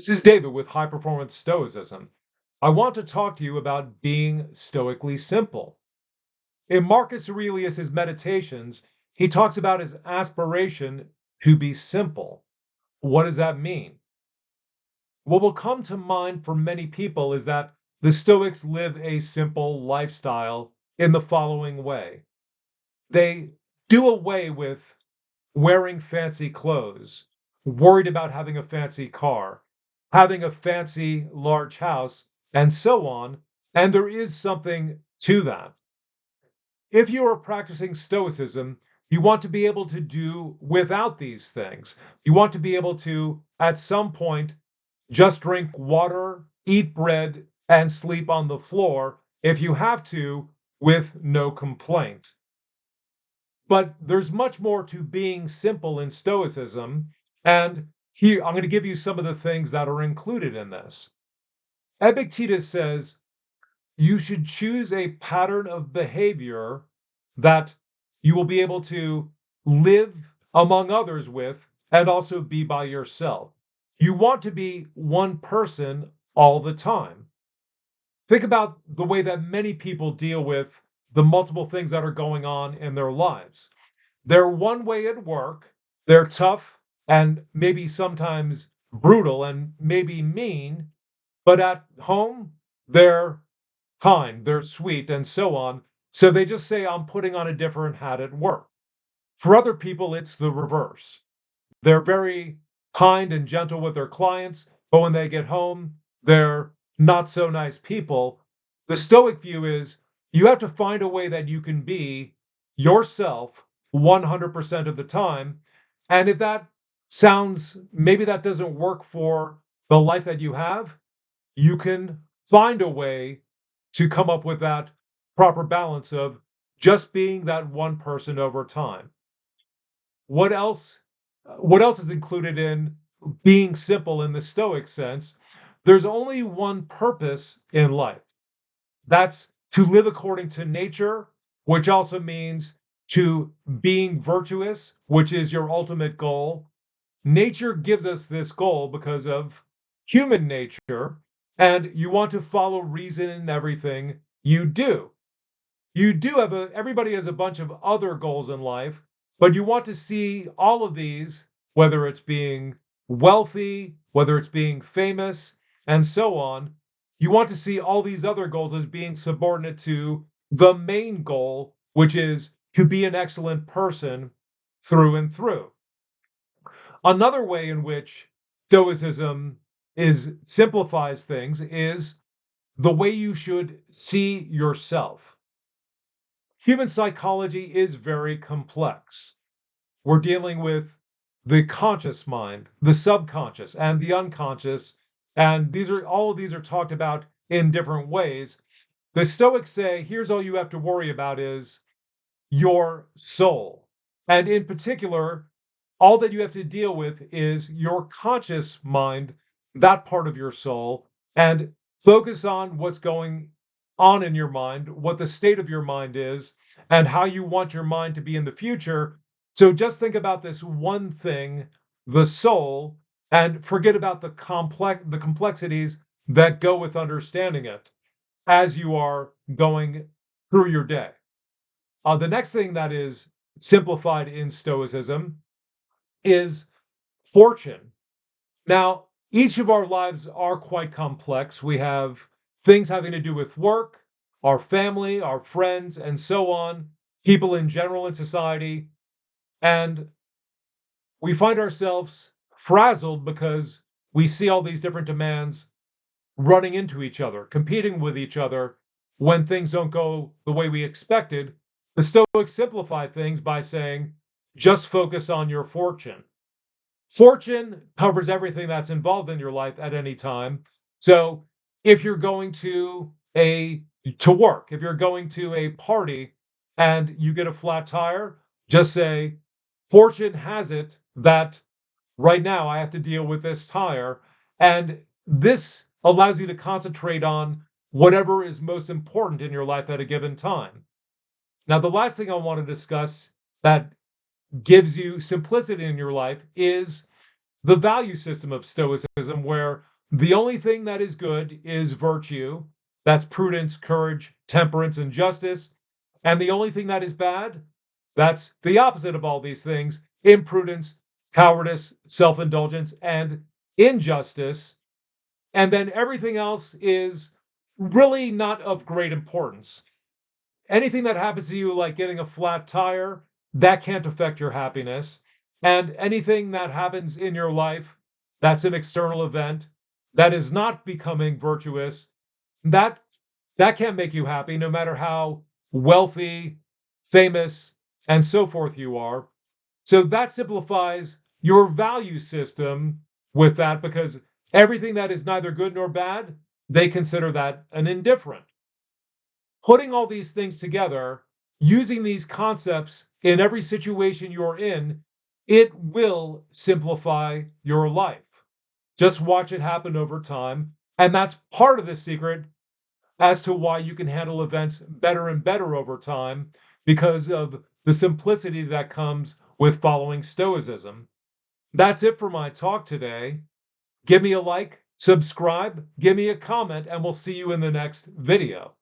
This is David with High Performance Stoicism. I want to talk to you about being stoically simple. In Marcus Aurelius's Meditations, he talks about his aspiration to be simple. What does that mean? What will come to mind for many people is that the Stoics live a simple lifestyle in the following way. They do away with wearing fancy clothes, worried about having a fancy car, having a fancy large house, and so on. And there is something to that. If you are practicing Stoicism, you want to be able to do without these things. You want to be able to, at some point, just drink water, eat bread, and sleep on the floor if you have to, with no complaint. But there's much more to being simple in Stoicism. And here, I'm going to give you some of the things that are included in this. Epictetus says you should choose a pattern of behavior that you will be able to live among others with and also be by yourself. You want to be one person all the time. Think about the way that many people deal with the multiple things that are going on in their lives. They're one way at work, they're tough and maybe sometimes brutal and maybe mean, but at home, they're kind, they're sweet, and so on. So they just say, I'm putting on a different hat at work. For other people, it's the reverse. They're very kind and gentle with their clients, but when they get home, they're not so nice people. The Stoic view is you have to find a way that you can be yourself 100% of the time. And if that sounds, maybe that doesn't work for the life that you have, you can find a way to come up with that proper balance of just being that one person over time. What else what else is included in being simple in the Stoic sense? There's only one purpose in life. That's to live according to nature, which also means to being virtuous, which is your ultimate goal. Nature gives us this goal because of human nature, and you want to follow reason in everything you do. You do have everybody has a bunch of other goals in life, but you want to see all of these, whether it's being wealthy, whether it's being famous, and so on. You want to see all these other goals as being subordinate to the main goal, which is to be an excellent person through and through. Another way in which Stoicism is simplifies things is the way you should see yourself. Human psychology is very complex. We're dealing with the conscious mind, the subconscious, and the unconscious, and all of these are talked about in different ways. The Stoics say, here's all you have to worry about is your soul. And in particular, all that you have to deal with is your conscious mind, that part of your soul, and focus on what's going on in your mind, what the state of your mind is, and how you want your mind to be in the future. So just think about this one thing, the soul, and forget about the complexities that go with understanding it as you are going through your day. The next thing that is simplified in Stoicism is fortune. Now, each of our lives are quite complex. We have things having to do with work, our family, our friends, and so on, people in general in society. And we find ourselves frazzled because we see all these different demands running into each other, competing with each other when things don't go the way we expected. The Stoics simplify things by saying, just focus on your fortune. Fortune covers everything that's involved in your life at any time. So if you're going to work, if you're going to a party and you get a flat tire, just say, fortune has it that right now I have to deal with this tire. And this allows you to concentrate on whatever is most important in your life at a given time. Now, the last thing I want to discuss that gives you simplicity in your life is the value system of Stoicism, where the only thing that is good is virtue. That's prudence, courage, temperance, and justice. And the only thing that is bad, that's the opposite of all these things: imprudence, cowardice, self indulgence, and injustice. And then everything else is really not of great importance. Anything that happens to you, like getting a flat tire, that can't affect your happiness. And anything that happens in your life that's an external event that is not becoming virtuous, that that can't make you happy, no matter how wealthy, famous, and so forth you are. So that simplifies your value system with that, because everything that is neither good nor bad, they consider that an indifferent. Putting all these things together, using these concepts in every situation you're in, it will simplify your life. Just watch it happen over time. And that's part of the secret as to why you can handle events better and better over time, because of the simplicity that comes with following Stoicism. That's it for my talk today. Give me a like, subscribe, give me a comment, and we'll see you in the next video.